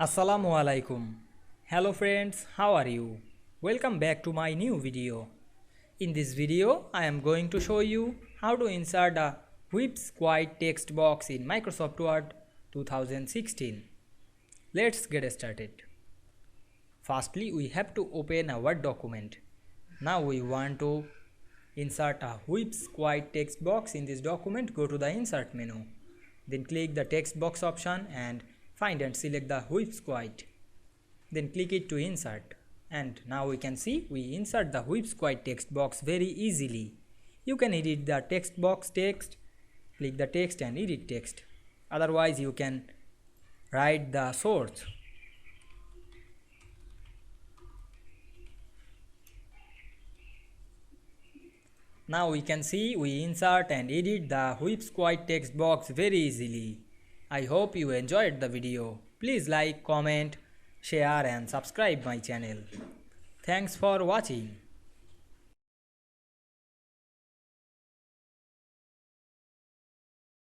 Assalamu Walaikum. Hello friends, how are you? Welcome back to my new video. In this video, I am going to show you how to insert a whip squad text box in Microsoft Word 2016. Let's get started. Firstly, we have to open a Word document. Now we want to insert a whip squad text box in this document. Go to the Insert menu. Then click the text box option and find and select the whip squad. Then click it to insert. And now we can see we insert the whip squad text box very easily. You can edit the text box text, click the text and edit text. Otherwise you can write the source. Now we can see we insert and edit the whip squad text box very easily. I hope you enjoyed the video. Please like, comment, share and subscribe my channel. Thanks for watching.